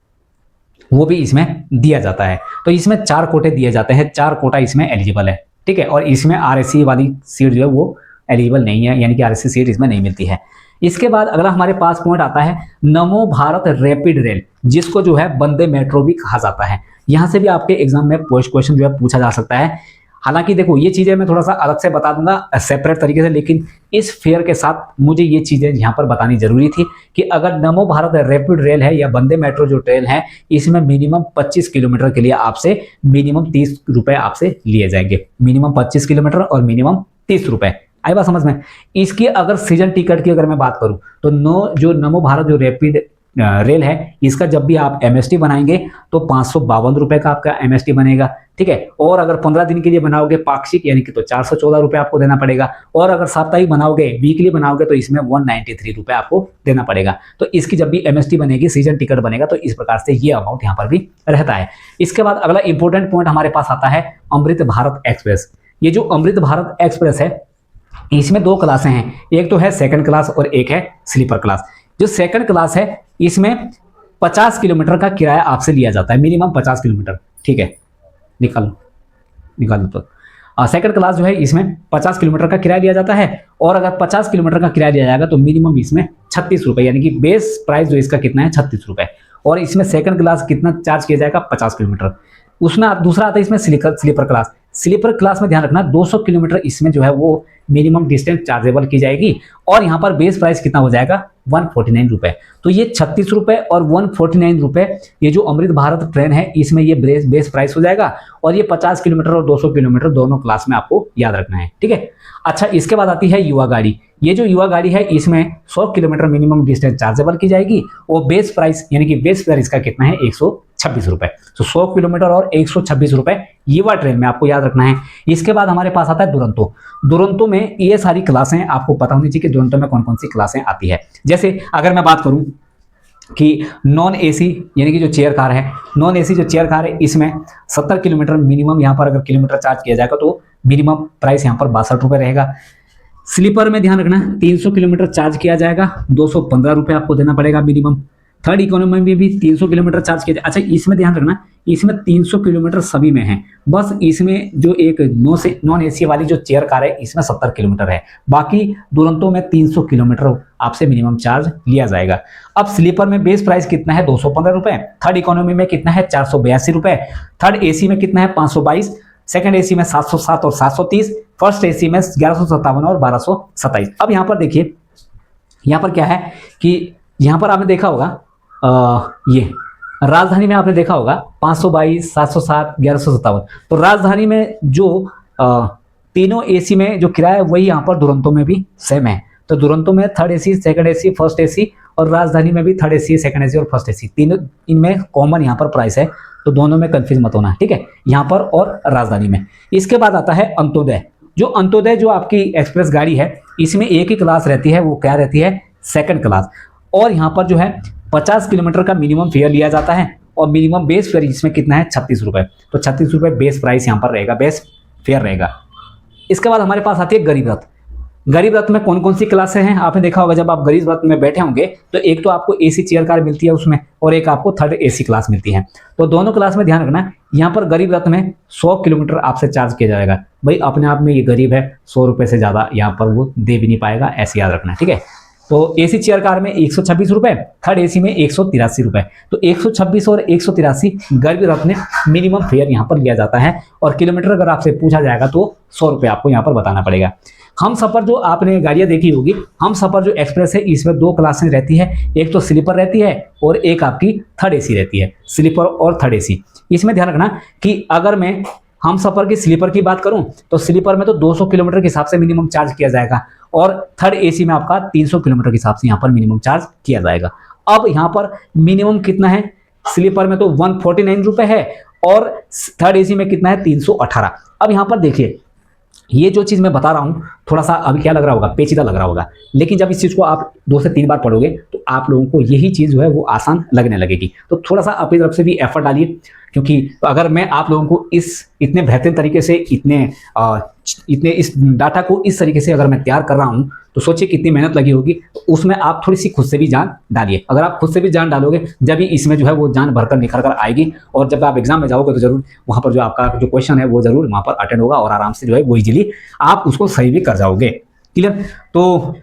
वो भी इसमें दिया जाता है। तो इसमें 4 कोटे दिए जाते हैं, 4 कोटा इसमें एलिजिबल है, ठीक है। और इसमें आरएससी वाली सीट जो है वो एलिजिबल नहीं है, यानी कि आरएससी सीट इसमें नहीं मिलती है। इसके बाद अगला हमारे पास पॉइंट आता है नमो भारत रैपिड रेल, जिसको जो है वंदे मेट्रो भी कहा जाता है। यहाँ से भी आपके एग्जाम में क्वेश्चन जो है पूछा जा सकता है। हालांकि देखो ये चीज़ें मैं थोड़ा सा अलग से बता दूंगा सेपरेट तरीके से, लेकिन इस फेयर के साथ मुझे ये चीज़ें यहाँ पर बतानी जरूरी थी कि अगर नमो भारत रैपिड रेल है या वंदे मेट्रो जो ट्रेन है, इसमें मिनिमम 25 किलोमीटर के लिए आपसे मिनिमम 30 रुपये आपसे लिए जाएंगे। मिनिमम 25 किलोमीटर और मिनिमम 30 रुपये। आई बात समझ में। इसकी अगर सीजन टिकट की अगर मैं बात करूं तो जो नमो भारत जो रैपिड रेल है, इसका जब भी आप एमएसटी बनाएंगे तो 552 रुपये का आपका एमएसटी बनेगा, ठीक है। और अगर 15 दिन के लिए बनाओगे पाक्षिक यानी कि तो 414 रुपये आपको देना पड़ेगा, और अगर साप्ताहिक बनाओगे वीकली बनाओगे तो इसमें 193 रुपये आपको देना पड़ेगा। तो इसकी जब भी एमएसटी बनेगी, सीजन टिकट बनेगा, तो इस प्रकार से ये अमाउंट यहाँ पर भी रहता है। इसके बाद अगला इंपॉर्टेंट पॉइंट हमारे पास आता है अमृत भारत एक्सप्रेस। ये जो अमृत भारत एक्सप्रेस है इसमें 2 क्लासें हैं, एक तो है सेकंड क्लास और एक है स्लीपर क्लास। जो सेकंड क्लास है इसमें 50 किलोमीटर का किराया आपसे लिया जाता है, मिनिमम 50 किलोमीटर, ठीक है। निकाल तो सेकंड क्लास जो है इसमें 50 किलोमीटर का किराया लिया जाता है, और अगर 50 किलोमीटर का किराया लिया जाएगा तो मिनिमम इसमें 36 रुपये, यानी कि बेस प्राइस जो इसका कितना है 36 रुपये। और इसमें सेकंड क्लास कितना चार्ज किया जाएगा 50 किलोमीटर। उसमें दूसरा आता है इसमें स्लीपर क्लास। स्लीपर क्लास में ध्यान रखना 200 किलोमीटर इसमें जो है वो मिनिमम डिस्टेंस चार्जेबल की जाएगी, और यहाँ पर बेस प्राइस कितना हो जाएगा 149 रुपये। तो ये 36 रुपये और 149 रुपये ये जो अमृत भारत ट्रेन है इसमें ये बेस प्राइस हो जाएगा, और ये 50 किलोमीटर और 200 किलोमीटर दोनों क्लास में आपको याद रखना है, ठीक है। अच्छा, इसके बाद आती है युवा गाड़ी। ये जो युवा गाड़ी है इसमें 100 किलोमीटर मिनिमम डिस्टेंस चार्जेबल की जाएगी, और बेस प्राइस यानी कि बेस प्राइस का कितना है 126 रुपये। तो 100 किलोमीटर और 126 रुपये युवा ट्रेन में आपको याद रखना है। इसके बाद हमारे पास आता है दुरंतो। दुरंतो में ये सारी क्लासें आपको पता होनी चाहिए कि दुरंतो में कौन कौन सी क्लासें आती है। जैसे अगर मैं बात करूं कि नॉन एसी यानी कि जो चेयर कार है, नॉन एसी जो चेयर कार है इसमें 70 किलोमीटर मिनिमम यहाँ पर अगर किलोमीटर चार्ज किया जाएगा तो मिनिमम प्राइस यहाँ पर 62 रुपये रहेगा। स्लीपर में ध्यान रखना 300 किलोमीटर चार्ज किया जाएगा, 215 रुपये आपको देना पड़ेगा मिनिमम। थर्ड इकोनॉमी में भी 300 किलोमीटर चार्ज किया जाए। अच्छा, इसमें ध्यान रखना इसमें 300 किलोमीटर सभी में है, बस इसमें जो एक नॉन एसी वाली जो चेयर कार है इसमें 70 किलोमीटर है, बाकी दुरंतो में 300 किलोमीटर आपसे मिनिमम चार्ज लिया जाएगा। अब स्लीपर में बेस प्राइस कितना है 215 रुपये, थर्ड इकोनॉमी में कितना है 482 रुपये, थर्ड एसी में कितना है 522, सेकंड एसी में 707 और 730, फर्स्ट एसी में 1157 और 1227। अब यहाँ पर देखिए, यहाँ पर क्या है कि यहाँ पर आपने देखा होगा ये राजधानी में आपने देखा होगा 522, 707, 1157। तो राजधानी में जो तीनों एसी में जो किराया है वही यहाँ पर दुरंतो में भी सेम है। तो दुरंतो में third AC, second AC, first AC, और राजधानी में भी थर्ड एसी, सेकंड एसी और फर्स्ट एसी, तीनों इनमें कॉमन यहाँ पर प्राइस है। तो दोनों में कंफ्यूज मत होना, ठीक है, यहाँ पर और राजधानी में। इसके बाद आता है अंत्योदय। जो अंत्योदय जो आपकी एक्सप्रेस गाड़ी है इसमें एक ही क्लास रहती है, वो क्या रहती है सेकंड क्लास, और यहाँ पर जो है 50 किलोमीटर का मिनिमम फेयर लिया जाता है, और मिनिमम बेस फेयर इसमें कितना है 36 रुपये। तो 36 रुपये बेस प्राइस यहाँ पर रहेगा, बेस फेयर रहेगा। इसके बाद हमारे पास आती है गरीब रथ। गरीब रथ में कौन कौन सी क्लासें हैं आपने देखा होगा, जब आप गरीब रथ में बैठे होंगे तो एक तो आपको एसी चेयर कार मिलती है उसमें, और एक आपको थर्ड एसी क्लास मिलती है। तो दोनों क्लास में ध्यान रखना, यहाँ पर गरीब रथ में 100 किलोमीटर आपसे चार्ज किया जाएगा। भाई अपने आप में ये गरीब है, 100 रुपये से ज़्यादा यहाँ पर वो दे भी नहीं पाएगा, ऐसे याद रखना, ठीक है। तो एसी चेयर कार में 126 रुपये, थर्ड एसी में 183 रुपये। तो 126 और 183 गरीब रथ में मिनिमम फेयर यहाँ पर लिया जाता है, और किलोमीटर अगर आपसे पूछा जाएगा तो 100 रुपये आपको यहाँ पर बताना पड़ेगा। हम सफ़र जो आपने गाड़ियाँ देखी होगी, हम सफ़र जो एक्सप्रेस है इसमें 2 क्लासें रहती है, एक तो स्लीपर रहती है और एक आपकी थर्ड एसी रहती है, स्लीपर और थर्ड एसी। इसमें ध्यान रखना कि अगर मैं हम सफ़र की स्लीपर की बात करूं तो स्लीपर में तो 200 किलोमीटर के हिसाब से मिनिमम चार्ज किया जाएगा, और थर्ड एसी में आपका 300 किलोमीटर के हिसाब से यहाँ पर मिनिमम चार्ज किया जाएगा। अब यहाँ पर मिनिमम कितना है, स्लीपर में तो 149 रुपये है, और थर्ड एसी में कितना है 318। अब यहाँ पर देखिए, ये जो चीज़ मैं बता रहा हूँ थोड़ा सा अभी क्या लग रहा होगा, पेचीदा लग रहा होगा, लेकिन जब इस चीज़ को आप 2 से 3 बार पढ़ोगे तो आप लोगों को यही चीज़ जो है वो आसान लगने लगेगी। तो थोड़ा सा अपनी तरफ से भी एफर्ट डालिए, क्योंकि अगर मैं आप लोगों को इस इतने बेहतरीन तरीके से इतने इस डाटा को इस तरीके से अगर मैं तैयार कर रहा हूँ, तो सोचिए कितनी मेहनत लगी होगी। तो उसमें आप थोड़ी सी खुद से भी जान डालिए। अगर आप खुद से भी जान डालोगे, जब ही इसमें जो है वो जान भरकर निखर कर आएगी, और जब आप एग्जाम में जाओगे तो जरूर वहाँ पर जो आपका जो क्वेश्चन है वो जरूर वहाँ पर अटेंड होगा, और आराम से जो है वो इजीली आप उसको सही भी कर जाओगे। क्लियर? तो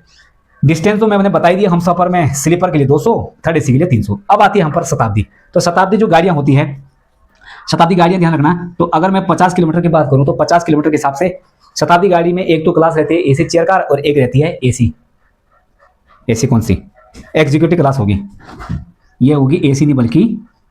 डिस्टेंस तो मैंने बता ही दिया। हम सफर में स्लीपर के लिए 200, थर्ड एसी के लिए 300। अब आती है हम पर शताब्दी। तो शताब्दी जो गाड़ियाँ होती हैं, शताब्दी गाड़ियाँ ध्यान रखना, तो अगर मैं 50 किलोमीटर की बात करूँ तो 50 किलोमीटर के हिसाब से शताब्दी गाड़ी में एक तो क्लास रहती है एसी चेयर कार, और एक रहती है एसी। एसी कौन सी? एग्जीक्यूटिव क्लास होगी। ये होगी एसी नहीं बल्कि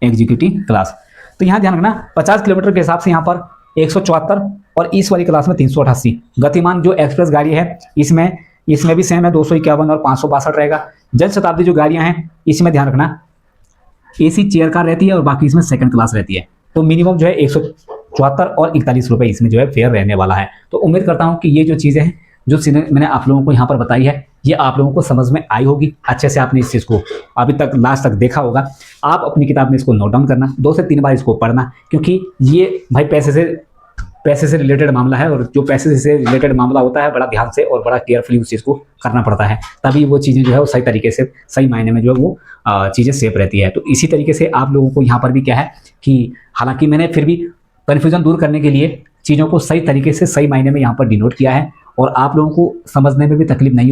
एग्जीक्यूटिव क्लास। तो यहाँ ध्यान रखना 50 किलोमीटर के हिसाब से यहाँ पर 174, और इस वाली क्लास में 388। गतिमान जो एक्सप्रेस गाड़ी है इसमें भी सेम है, 251 और 562 रहेगा। जन शताब्दी जो गाड़ियाँ हैं इसमें ध्यान रखना एसी चेयर कार रहती है, और बाकी इसमें सेकंड क्लास रहती है। तो मिनिमम जो है 174 और 41 रुपये इसमें जो है फेयर रहने वाला है। तो उम्मीद करता हूँ कि ये जो चीज़ें हैं जो मैंने आप लोगों को यहाँ पर बताई है, ये आप लोगों को समझ में आई होगी। अच्छे से आपने इस चीज़ को अभी तक लास्ट तक देखा होगा। आप अपनी किताब में इसको नोट डाउन करना, 2 से 3 बार इसको पढ़ना, क्योंकि ये भाई पैसे से रिलेटेड मामला है, और जो पैसे से रिलेटेड मामला होता है बड़ा ध्यान से और बड़ा केयरफुली उस चीज़ को करना पड़ता है, तभी वो चीज़ें जो है वो सही तरीके से सही मायने में जो है वो चीज़ें सेफ रहती है। तो इसी तरीके से आप लोगों को यहाँ पर भी क्या है कि हालांकि मैंने फिर भी कन्फ्यूजन दूर करने के लिए चीज़ों को सही तरीके से सही मायने में यहाँ पर डिनोट किया है, और आप लोगों को समझने में भी तकलीफ नहीं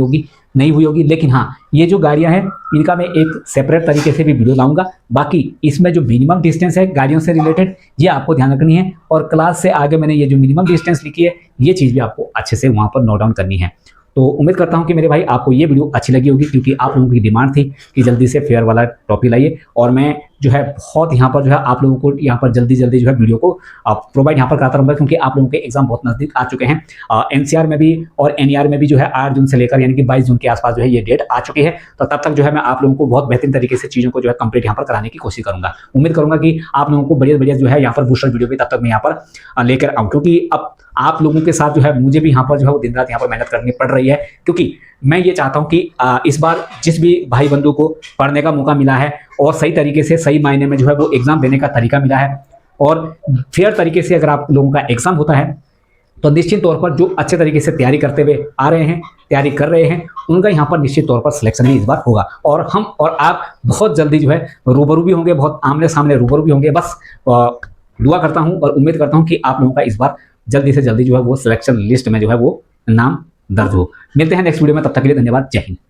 हुई होगी। लेकिन हाँ, ये जो गाड़ियाँ हैं इनका मैं एक सेपरेट तरीके से भी वीडियो लाऊंगा। बाकी इसमें जो मिनिमम डिस्टेंस है गाड़ियों से रिलेटेड, ये आपको ध्यान रखनी है, और क्लास से आगे मैंने ये जो मिनिमम डिस्टेंस लिखी है ये चीज़ भी आपको अच्छे से वहाँ पर नोट डाउन करनी है। तो उम्मीद करता हूँ कि मेरे भाई आपको ये वीडियो अच्छी लगी होगी, क्योंकि आप लोगों की डिमांड थी कि जल्दी से फेयर वाला टॉपिक लाइए, और मैं जो है बहुत यहाँ पर जो है आप लोगों को यहाँ पर जल्दी जो है वीडियो को प्रोवाइड यहाँ पर कराता रहूँगा, क्योंकि आप लोगों के एग्जाम बहुत नज़दीक आ चुके हैं। एनसीआर में भी और एनईआर में भी जो है 8 जून से लेकर यानी कि 22 जून के आसपास जो है ये डेट आ चुकी है। तो तब तक जो है मैं आप लोगों को बहुत बेहतरीन तरीके से चीज़ों को जो है कंप्लीट यहाँ पर कराने की कोशिश करूँगा। उम्मीद करूँगा कि आप लोगों को बढ़िया जो है यहाँ पर बूस्टर वीडियो भी तब तक मैं यहाँ पर लेकर आऊँ, क्योंकि अब आप लोगों के साथ जो है मुझे भी यहाँ पर जो है वो दिन रात यहाँ पर मेहनत करनी पड़ रही है, क्योंकि मैं ये चाहता हूँ कि इस बार जिस भी भाई बंधु को पढ़ने का मौका मिला है और सही तरीके से सही मायने में जो है वो एग्जाम देने का तरीका मिला है, और फेयर तरीके से अगर आप लोगों का एग्जाम होता है, तो निश्चित तौर पर जो अच्छे तरीके से तैयारी करते हुए आ रहे हैं, तैयारी कर रहे हैं, उनका यहाँ पर निश्चित तौर पर सिलेक्शन भी इस बार होगा, और हम और आप बहुत जल्दी जो है रूबरू भी होंगे, बहुत आमने सामने रूबरू भी होंगे। बस दुआ करता हूँ और उम्मीद करता हूँ कि आप लोगों का इस बार जल्दी से जल्दी जो है वो सिलेक्शन लिस्ट में जो है वो नाम दर्ज हो। मिलते हैं नेक्स्ट वीडियो में, तब तक के लिए धन्यवाद। जय हिंद।